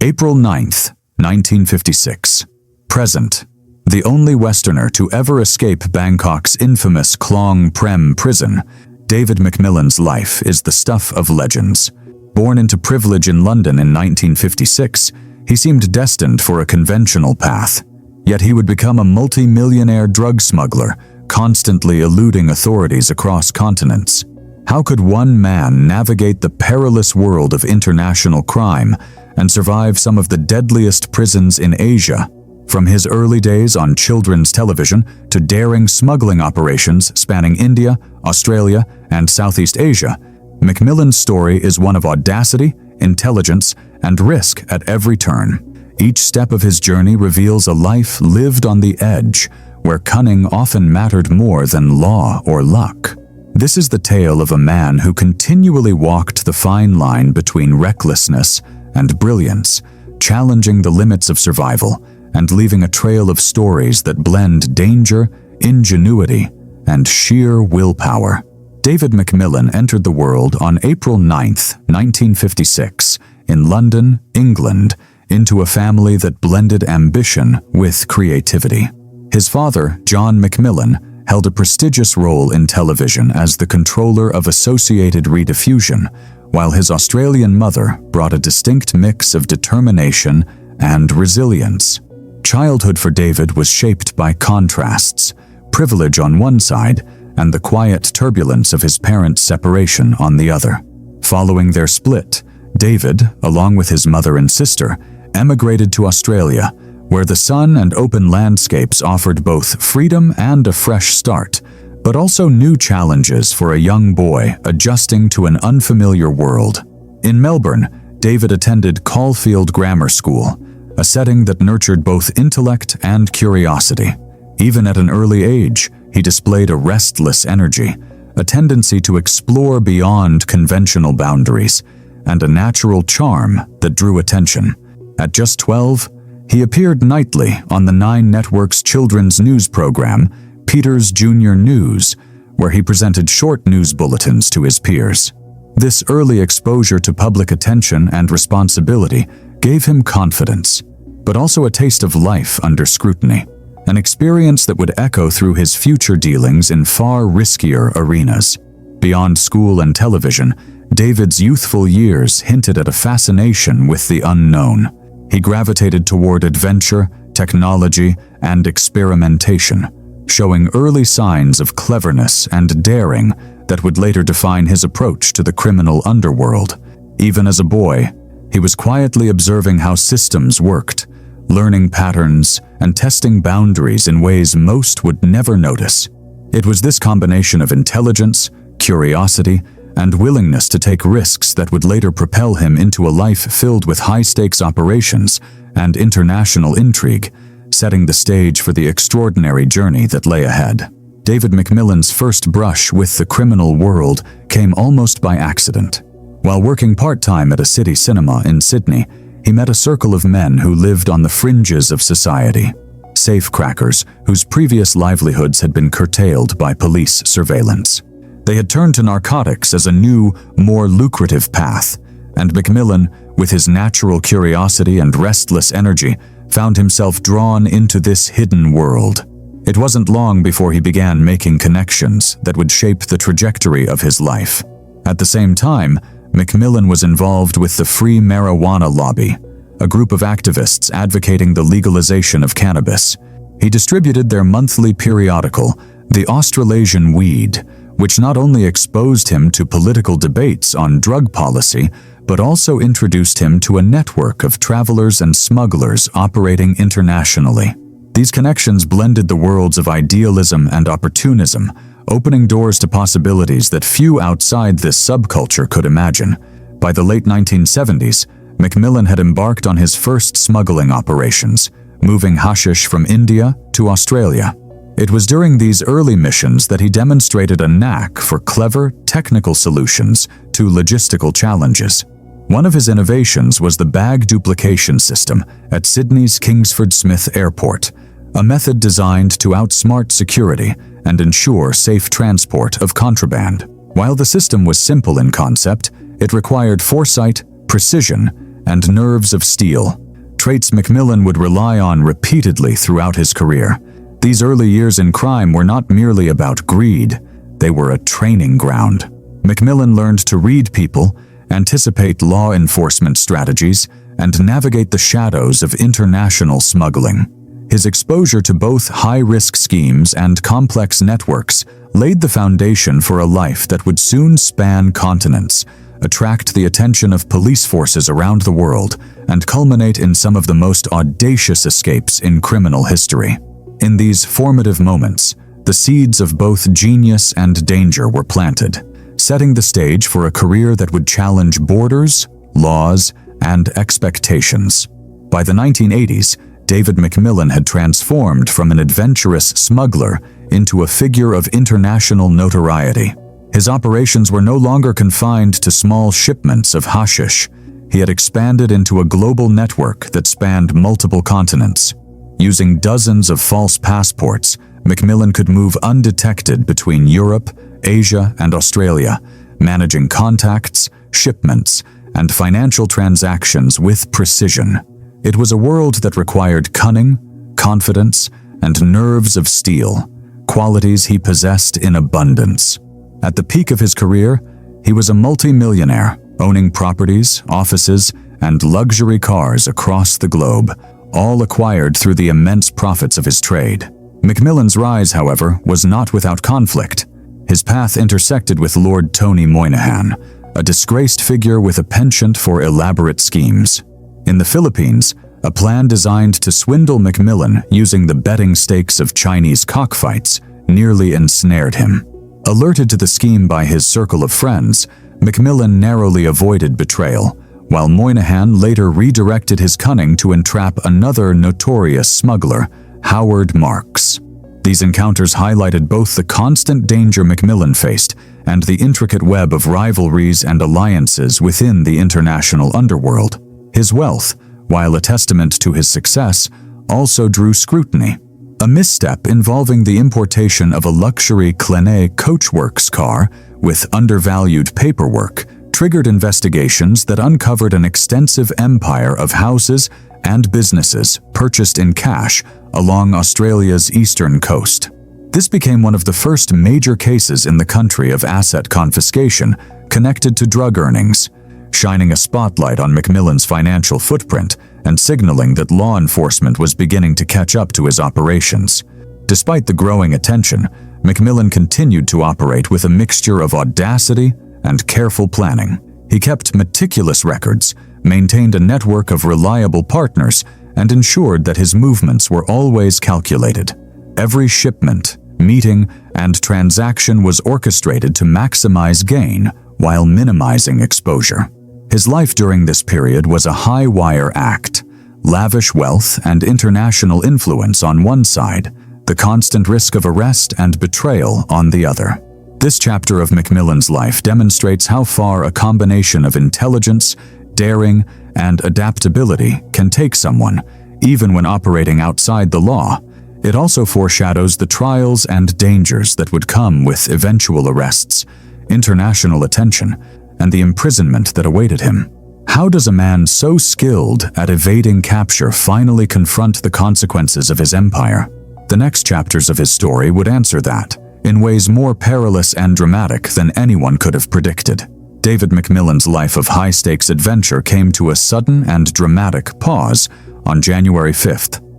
April 9th, 1956. Present. The only Westerner to ever escape Bangkok's infamous Klong Prem Prison, David McMillan's life is the stuff of legends. Born into privilege in London in 1956, he seemed destined for a conventional path. Yet he would become a multi-millionaire drug smuggler, constantly eluding authorities across continents. How could one man navigate the perilous world of international crime and survive some of the deadliest prisons in Asia? From his early days on children's television to daring smuggling operations spanning India, Australia, and Southeast Asia, McMillan's story is one of audacity, intelligence, and risk at every turn. Each step of his journey reveals a life lived on the edge, where cunning often mattered more than law or luck. This is the tale of a man who continually walked the fine line between recklessness and brilliance, challenging the limits of survival and leaving a trail of stories that blend danger, ingenuity, and sheer willpower. David McMillan entered the world on April 9, 1956, in London, England, into a family that blended ambition with creativity. His father, John McMillan, held a prestigious role in television as the controller of Associated Rediffusion, while his Australian mother brought a distinct mix of determination and resilience. Childhood for David was shaped by contrasts, privilege on one side and the quiet turbulence of his parents' separation on the other. Following their split, David, along with his mother and sister, emigrated to Australia, where the sun and open landscapes offered both freedom and a fresh start, but also new challenges for a young boy adjusting to an unfamiliar world. In Melbourne, David attended Caulfield Grammar School, a setting that nurtured both intellect and curiosity. Even at an early age, he displayed a restless energy, a tendency to explore beyond conventional boundaries, and a natural charm that drew attention. At just 12, he appeared nightly on the 9 Network's children's news program, Peter's Junior News, where he presented short news bulletins to his peers. This early exposure to public attention and responsibility gave him confidence, but also a taste of life under scrutiny, an experience that would echo through his future dealings in far riskier arenas. Beyond school and television, David's youthful years hinted at a fascination with the unknown. He gravitated toward adventure, technology, and experimentation, showing early signs of cleverness and daring that would later define his approach to the criminal underworld. Even as a boy, he was quietly observing how systems worked, learning patterns and testing boundaries in ways most would never notice. It was this combination of intelligence, curiosity, and willingness to take risks that would later propel him into a life filled with high-stakes operations and international intrigue, setting the stage for the extraordinary journey that lay ahead. David McMillan's first brush with the criminal world came almost by accident. While working part-time at a city cinema in Sydney, he met a circle of men who lived on the fringes of society, safecrackers whose previous livelihoods had been curtailed by police surveillance. They had turned to narcotics as a new, more lucrative path, and McMillan, with his natural curiosity and restless energy, found himself drawn into this hidden world. It wasn't long before he began making connections that would shape the trajectory of his life. At the same time, McMillan was involved with the Free Marijuana Lobby, a group of activists advocating the legalization of cannabis. He distributed their monthly periodical, The Australasian Weed, which not only exposed him to political debates on drug policy, but also introduced him to a network of travelers and smugglers operating internationally. These connections blended the worlds of idealism and opportunism, opening doors to possibilities that few outside this subculture could imagine. By the late 1970s, McMillan had embarked on his first smuggling operations, moving hashish from India to Australia. It was during these early missions that he demonstrated a knack for clever, technical solutions to logistical challenges. One of his innovations was the bag duplication system at Sydney's Kingsford Smith Airport, a method designed to outsmart security and ensure safe transport of contraband. While the system was simple in concept, it required foresight, precision, and nerves of steel, traits McMillan would rely on repeatedly throughout his career. These early years in crime were not merely about greed, they were a training ground. McMillan learned to read people, anticipate law enforcement strategies, and navigate the shadows of international smuggling. His exposure to both high-risk schemes and complex networks laid the foundation for a life that would soon span continents, attract the attention of police forces around the world, and culminate in some of the most audacious escapes in criminal history. In these formative moments, the seeds of both genius and danger were planted, setting the stage for a career that would challenge borders, laws, and expectations. By the 1980s, David McMillan had transformed from an adventurous smuggler into a figure of international notoriety. His operations were no longer confined to small shipments of hashish. He had expanded into a global network that spanned multiple continents. Using dozens of false passports, McMillan could move undetected between Europe, Asia, and Australia, managing contacts, shipments, and financial transactions with precision. It was a world that required cunning, confidence, and nerves of steel, qualities he possessed in abundance. At the peak of his career, he was a multi-millionaire, owning properties, offices, and luxury cars across the globe, all acquired through the immense profits of his trade. McMillan's rise, however, was not without conflict. His path intersected with Lord Tony Moynihan, a disgraced figure with a penchant for elaborate schemes. In the Philippines, a plan designed to swindle McMillan using the betting stakes of Chinese cockfights nearly ensnared him. Alerted to the scheme by his circle of friends, McMillan narrowly avoided betrayal, while Moynihan later redirected his cunning to entrap another notorious smuggler, Howard Marks. These encounters highlighted both the constant danger McMillan faced and the intricate web of rivalries and alliances within the international underworld. His wealth, while a testament to his success, also drew scrutiny. A misstep involving the importation of a luxury Klene Coachworks car with undervalued paperwork triggered investigations that uncovered an extensive empire of houses and businesses purchased in cash along Australia's eastern coast. This became one of the first major cases in the country of asset confiscation connected to drug earnings, shining a spotlight on McMillan's financial footprint and signaling that law enforcement was beginning to catch up to his operations. Despite the growing attention, McMillan continued to operate with a mixture of audacity and careful planning. He kept meticulous records, maintained a network of reliable partners, and ensured that his movements were always calculated. Every shipment, meeting, and transaction was orchestrated to maximize gain while minimizing exposure. His life during this period was a high-wire act, lavish wealth and international influence on one side, the constant risk of arrest and betrayal on the other. This chapter of McMillan's life demonstrates how far a combination of intelligence, daring, and adaptability can take someone, even when operating outside the law. It also foreshadows the trials and dangers that would come with eventual arrests, international attention, and the imprisonment that awaited him. How does a man so skilled at evading capture finally confront the consequences of his empire? The next chapters of his story would answer that, in ways more perilous and dramatic than anyone could have predicted. David McMillan's life of high-stakes adventure came to a sudden and dramatic pause on January 5,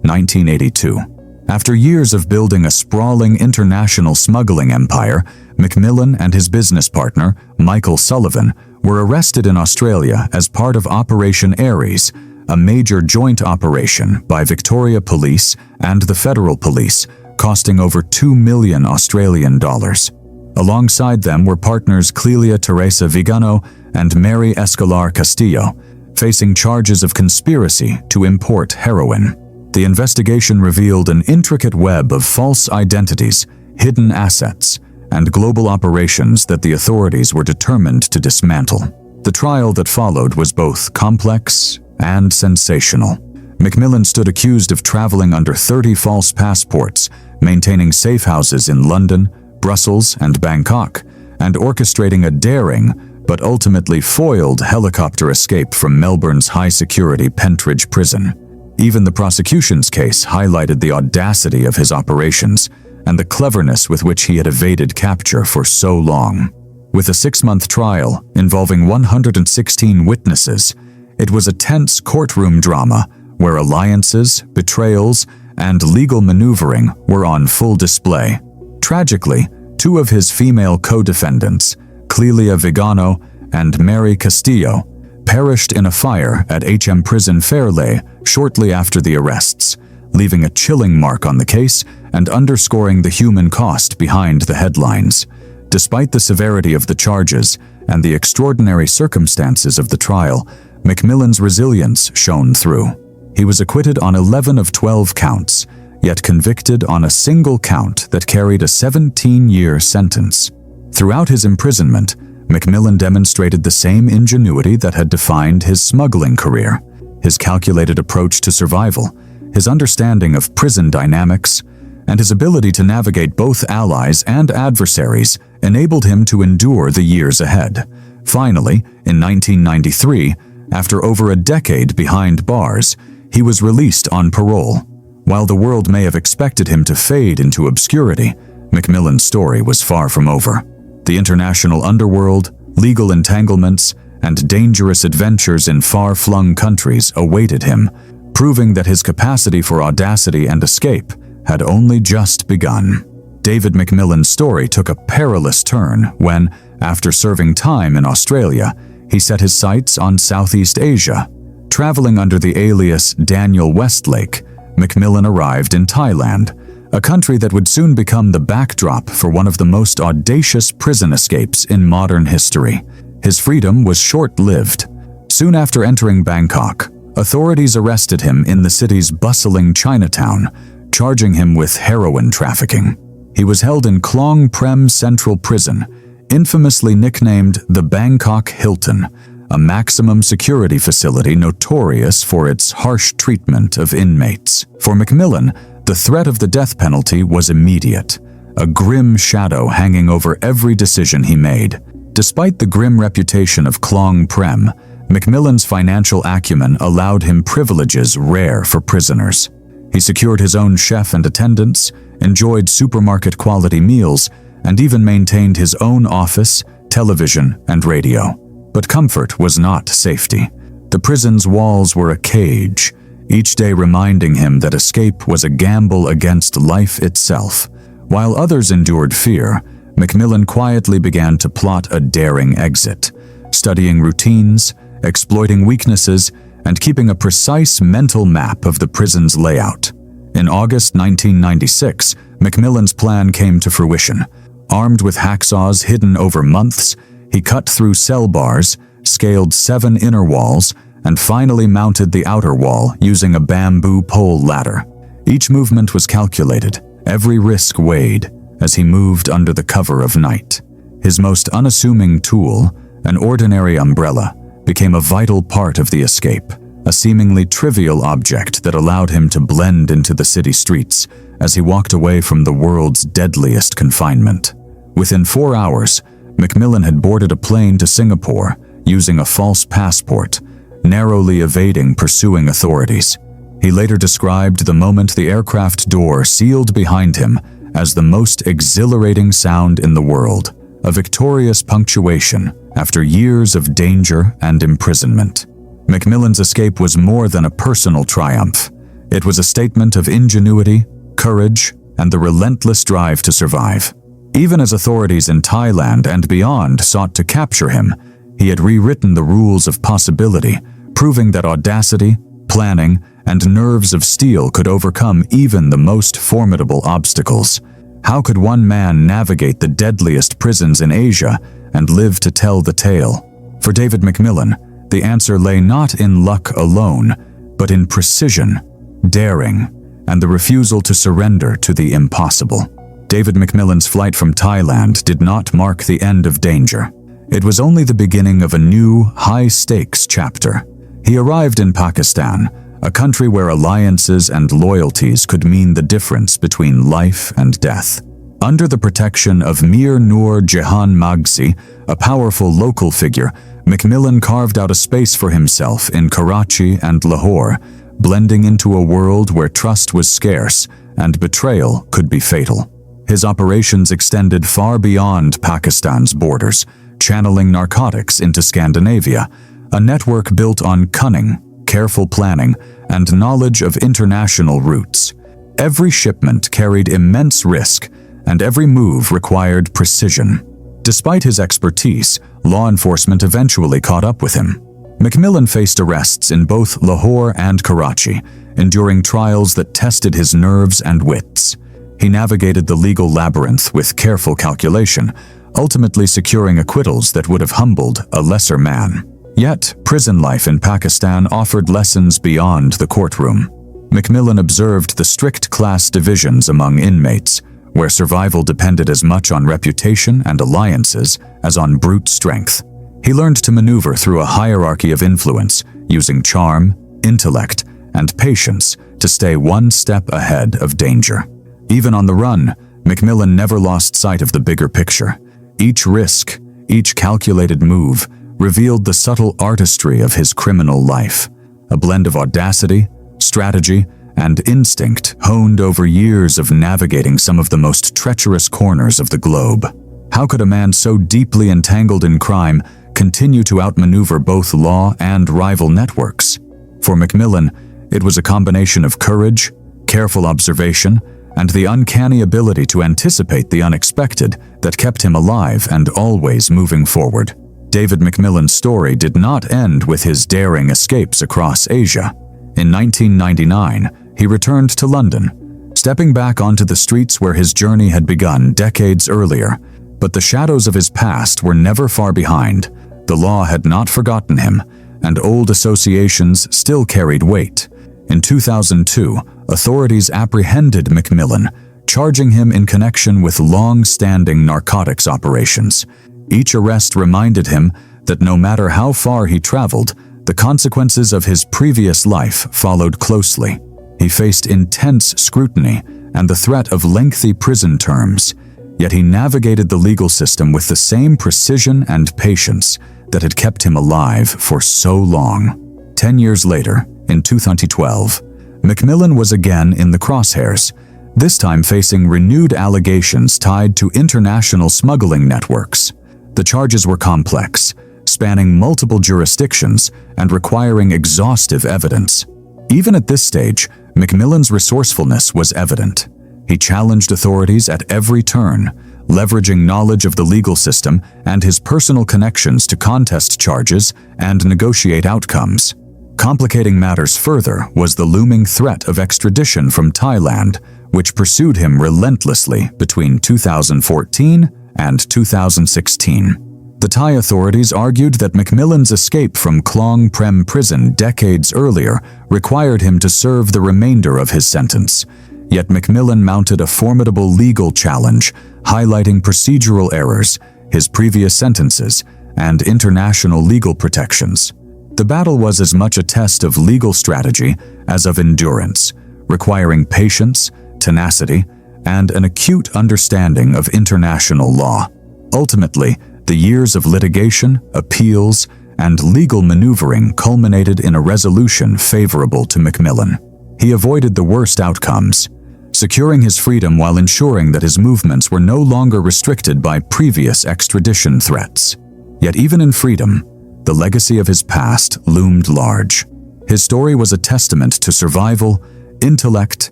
1982. After years of building a sprawling international smuggling empire, McMillan and his business partner, Michael Sullivan, were arrested in Australia as part of Operation Aries, a major joint operation by Victoria Police and the Federal Police, costing over $2 million Australian dollars. Alongside them were partners Clelia Teresa Vigano and Mary Escolar Castillo, facing charges of conspiracy to import heroin. The investigation revealed an intricate web of false identities, hidden assets, and global operations that the authorities were determined to dismantle. The trial that followed was both complex and sensational. McMillan stood accused of traveling under 30 false passports, maintaining safe houses in London, Brussels, and Bangkok, and orchestrating a daring but ultimately foiled helicopter escape from Melbourne's high-security Pentridge prison. Even the prosecution's case highlighted the audacity of his operations and the cleverness with which he had evaded capture for so long. With a 6-month trial involving 116 witnesses, it was a tense courtroom drama where alliances, betrayals, and legal maneuvering were on full display. Tragically, 2 of his female co-defendants, Clelia Vigano and Mary Castillo, perished in a fire at HM Prison Fairleigh shortly after the arrests, leaving a chilling mark on the case and underscoring the human cost behind the headlines. Despite the severity of the charges and the extraordinary circumstances of the trial, McMillan's resilience shone through. He was acquitted on 11 of 12 counts, yet convicted on a single count that carried a 17-year sentence. Throughout his imprisonment, McMillan demonstrated the same ingenuity that had defined his smuggling career. His calculated approach to survival, his understanding of prison dynamics, and his ability to navigate both allies and adversaries enabled him to endure the years ahead. Finally, in 1993, after over a decade behind bars, he was released on parole. While the world may have expected him to fade into obscurity, McMillan's story was far from over. The international underworld, legal entanglements, and dangerous adventures in far-flung countries awaited him, proving that his capacity for audacity and escape had only just begun. David McMillan's story took a perilous turn when, after serving time in Australia, he set his sights on Southeast Asia. Traveling under the alias Daniel Westlake, McMillan arrived in Thailand, a country that would soon become the backdrop for one of the most audacious prison escapes in modern history. His freedom was short-lived. Soon after entering Bangkok, authorities arrested him in the city's bustling Chinatown, charging him with heroin trafficking. He was held in Klong Prem Central Prison, infamously nicknamed the Bangkok Hilton, a maximum security facility notorious for its harsh treatment of inmates. For McMillan, the threat of the death penalty was immediate, a grim shadow hanging over every decision he made. Despite the grim reputation of Klong Prem, McMillan's financial acumen allowed him privileges rare for prisoners. He secured his own chef and attendants, enjoyed supermarket-quality meals, and even maintained his own office, television, and radio. But comfort was not safety. The prison's walls were a cage, each day reminding him that escape was a gamble against life itself. While others endured fear, McMillan quietly began to plot a daring exit, studying routines, exploiting weaknesses, and keeping a precise mental map of the prison's layout. In August 1996, McMillan's plan came to fruition. Armed with hacksaws hidden over months, he cut through cell bars, scaled 7 inner walls, and finally mounted the outer wall using a bamboo pole ladder. Each movement was calculated, every risk weighed, as he moved under the cover of night. His most unassuming tool, an ordinary umbrella, became a vital part of the escape, a seemingly trivial object that allowed him to blend into the city streets as he walked away from the world's deadliest confinement. Within 4 hours, McMillan had boarded a plane to Singapore using a false passport, narrowly evading pursuing authorities. He later described the moment the aircraft door sealed behind him as the most exhilarating sound in the world, a victorious punctuation after years of danger and imprisonment. McMillan's escape was more than a personal triumph. It was a statement of ingenuity, courage, and the relentless drive to survive. Even as authorities in Thailand and beyond sought to capture him, he had rewritten the rules of possibility, proving that audacity, planning, and nerves of steel could overcome even the most formidable obstacles. How could one man navigate the deadliest prisons in Asia and live to tell the tale? For David McMillan, the answer lay not in luck alone, but in precision, daring, and the refusal to surrender to the impossible. David McMillan's flight from Thailand did not mark the end of danger. It was only the beginning of a new, high-stakes chapter. He arrived in Pakistan, a country where alliances and loyalties could mean the difference between life and death. Under the protection of Mir Nur Jahan Magsi, a powerful local figure, McMillan carved out a space for himself in Karachi and Lahore, blending into a world where trust was scarce and betrayal could be fatal. His operations extended far beyond Pakistan's borders, channeling narcotics into Scandinavia, a network built on cunning, careful planning, and knowledge of international routes. Every shipment carried immense risk, and every move required precision. Despite his expertise, law enforcement eventually caught up with him. McMillan faced arrests in both Lahore and Karachi, enduring trials that tested his nerves and wits. He navigated the legal labyrinth with careful calculation, ultimately securing acquittals that would have humbled a lesser man. Yet, prison life in Pakistan offered lessons beyond the courtroom. McMillan observed the strict class divisions among inmates, where survival depended as much on reputation and alliances as on brute strength. He learned to maneuver through a hierarchy of influence, using charm, intellect, and patience to stay one step ahead of danger. Even on the run, McMillan never lost sight of the bigger picture. Each risk, each calculated move, revealed the subtle artistry of his criminal life, a blend of audacity, strategy, and instinct honed over years of navigating some of the most treacherous corners of the globe. How could a man so deeply entangled in crime continue to outmaneuver both law and rival networks? For McMillan, it was a combination of courage, careful observation, and the uncanny ability to anticipate the unexpected that kept him alive and always moving forward. David McMillan's story did not end with his daring escapes across Asia. In 1999, he returned to London, stepping back onto the streets where his journey had begun decades earlier. But the shadows of his past were never far behind. The law had not forgotten him, and old associations still carried weight. In 2002, authorities apprehended McMillan, charging him in connection with long-standing narcotics operations. Each arrest reminded him that no matter how far he traveled, the consequences of his previous life followed closely. He faced intense scrutiny and the threat of lengthy prison terms, yet he navigated the legal system with the same precision and patience that had kept him alive for so long. 10 years later, in 2012, McMillan was again in the crosshairs, this time facing renewed allegations tied to international smuggling networks. The charges were complex, spanning multiple jurisdictions and requiring exhaustive evidence. Even at this stage, McMillan's resourcefulness was evident. He challenged authorities at every turn, leveraging knowledge of the legal system and his personal connections to contest charges and negotiate outcomes. Complicating matters further was the looming threat of extradition from Thailand, which pursued him relentlessly between 2014 and 2016. The Thai authorities argued that McMillan's escape from Klong Prem Prison decades earlier required him to serve the remainder of his sentence. Yet McMillan mounted a formidable legal challenge, highlighting procedural errors, his previous sentences, and international legal protections. The battle was as much a test of legal strategy as of endurance, requiring patience, tenacity, and an acute understanding of international law. Ultimately, the years of litigation, appeals, and legal maneuvering culminated in a resolution favorable to McMillan. He avoided the worst outcomes, securing his freedom while ensuring that his movements were no longer restricted by previous extradition threats. Yet even in freedom, the legacy of his past loomed large. His story was a testament to survival, intellect,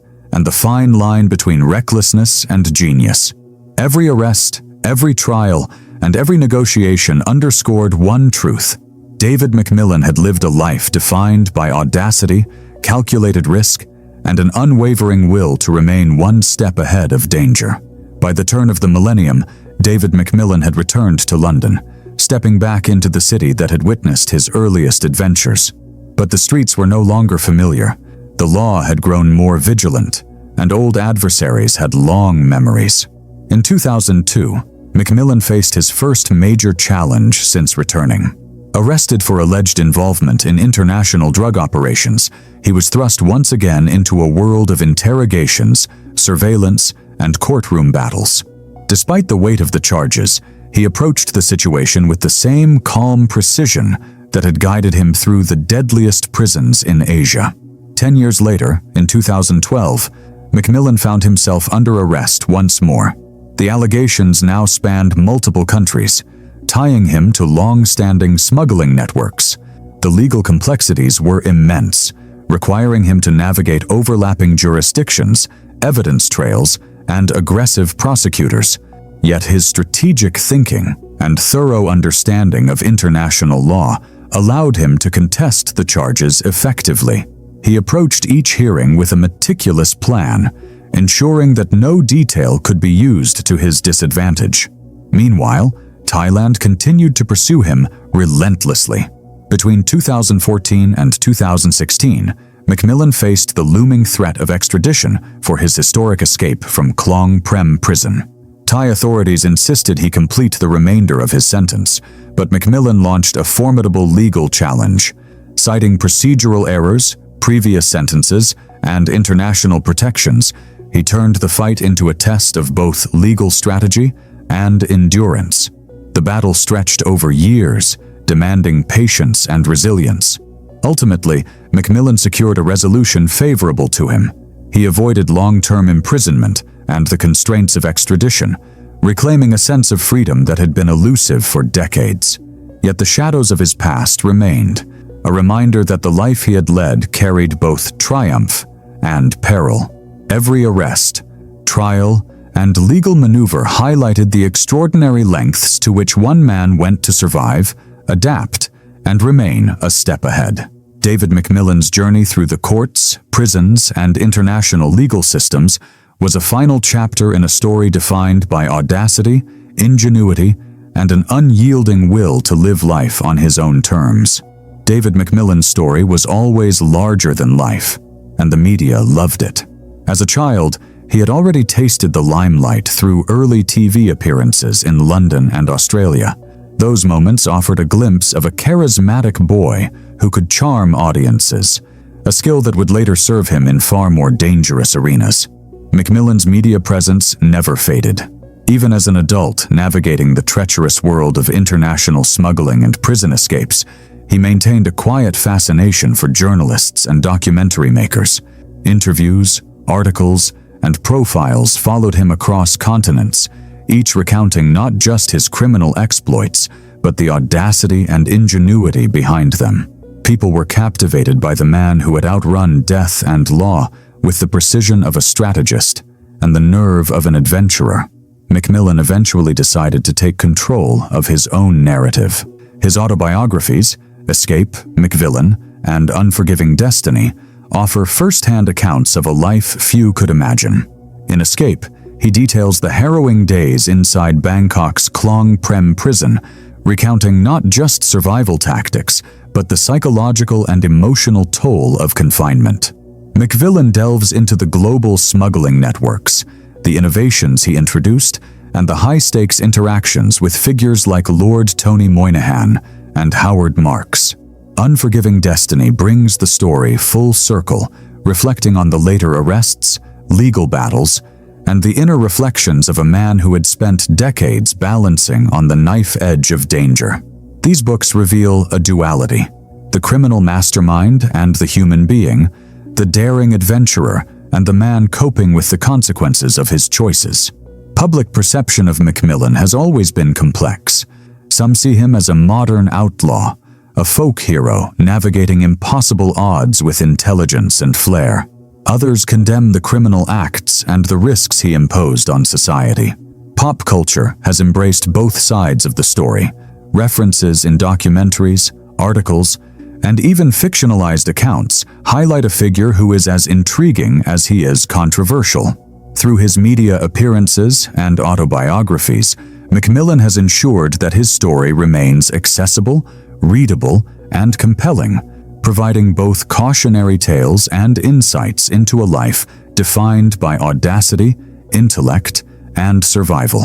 and the fine line between recklessness and genius. Every arrest, every trial, and every negotiation underscored one truth. David McMillan had lived a life defined by audacity, calculated risk, and an unwavering will to remain one step ahead of danger. By the turn of the millennium, David McMillan had returned to London, stepping back into the city that had witnessed his earliest adventures. But the streets were no longer familiar. The law had grown more vigilant, and old adversaries had long memories. In 2002, McMillan faced his first major challenge since returning. Arrested for alleged involvement in international drug operations, he was thrust once again into a world of interrogations, surveillance, and courtroom battles. Despite the weight of the charges, he approached the situation with the same calm precision that had guided him through the deadliest prisons in Asia. 10 years later, in 2012, McMillan found himself under arrest once more. The allegations now spanned multiple countries, tying him to long-standing smuggling networks. The legal complexities were immense, requiring him to navigate overlapping jurisdictions, evidence trails, and aggressive prosecutors. Yet his strategic thinking and thorough understanding of international law allowed him to contest the charges effectively. He approached each hearing with a meticulous plan, ensuring that no detail could be used to his disadvantage. Meanwhile, Thailand continued to pursue him relentlessly. Between 2014 and 2016, McMillan faced the looming threat of extradition for his historic escape from Klong Prem Prison. Thai authorities insisted he complete the remainder of his sentence, but McMillan launched a formidable legal challenge. Citing procedural errors, previous sentences, and international protections, he turned the fight into a test of both legal strategy and endurance. The battle stretched over years, demanding patience and resilience. Ultimately, McMillan secured a resolution favorable to him. He avoided long-term imprisonment and the constraints of extradition, reclaiming a sense of freedom that had been elusive for decades. Yet the shadows of his past remained, a reminder that the life he had led carried both triumph and peril. Every arrest, trial, and legal maneuver highlighted the extraordinary lengths to which one man went to survive, adapt, and remain a step ahead. David McMillan's journey through the courts, prisons, and international legal systems was a final chapter in a story defined by audacity, ingenuity, and an unyielding will to live life on his own terms. David McMillan's story was always larger than life, and the media loved it. As a child, he had already tasted the limelight through early TV appearances in London and Australia. Those moments offered a glimpse of a charismatic boy who could charm audiences, a skill that would later serve him in far more dangerous arenas. McMillan's media presence never faded. Even as an adult navigating the treacherous world of international smuggling and prison escapes, he maintained a quiet fascination for journalists and documentary makers. Interviews, articles, and profiles followed him across continents, each recounting not just his criminal exploits, but the audacity and ingenuity behind them. People were captivated by the man who had outrun death and law with the precision of a strategist and the nerve of an adventurer. McMillan eventually decided to take control of his own narrative. His autobiographies, Escape, McVillain, and Unforgiving Destiny, offer first-hand accounts of a life few could imagine. In Escape, he details the harrowing days inside Bangkok's Klong Prem Prison, recounting not just survival tactics, but the psychological and emotional toll of confinement. McMillan delves into the global smuggling networks, the innovations he introduced, and the high-stakes interactions with figures like Lord Tony Moynihan and Howard Marks. Unforgiving Destiny brings the story full circle, reflecting on the later arrests, legal battles, and the inner reflections of a man who had spent decades balancing on the knife edge of danger. These books reveal a duality: the criminal mastermind and the human being, the daring adventurer and the man coping with the consequences of his choices. Public perception of McMillan has always been complex. Some see him as a modern outlaw, a folk hero navigating impossible odds with intelligence and flair. Others condemn the criminal acts and the risks he imposed on society. Pop culture has embraced both sides of the story. References in documentaries, articles, and even fictionalized accounts highlight a figure who is as intriguing as he is controversial. Through his media appearances and autobiographies, McMillan has ensured that his story remains accessible, readable, and compelling, providing both cautionary tales and insights into a life defined by audacity, intellect, and survival.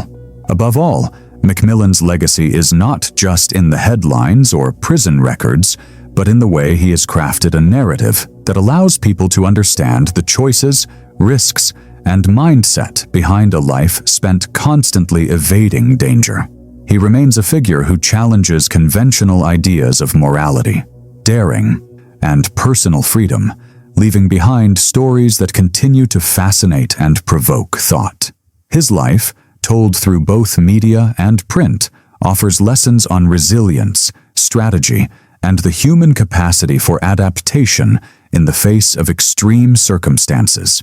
Above all, McMillan's legacy is not just in the headlines or prison records, but in the way he has crafted a narrative that allows people to understand the choices, risks, and mindset behind a life spent constantly evading danger. He remains a figure who challenges conventional ideas of morality, daring, and personal freedom, leaving behind stories that continue to fascinate and provoke thought. His life, told through both media and print, offers lessons on resilience, strategy, and the human capacity for adaptation in the face of extreme circumstances.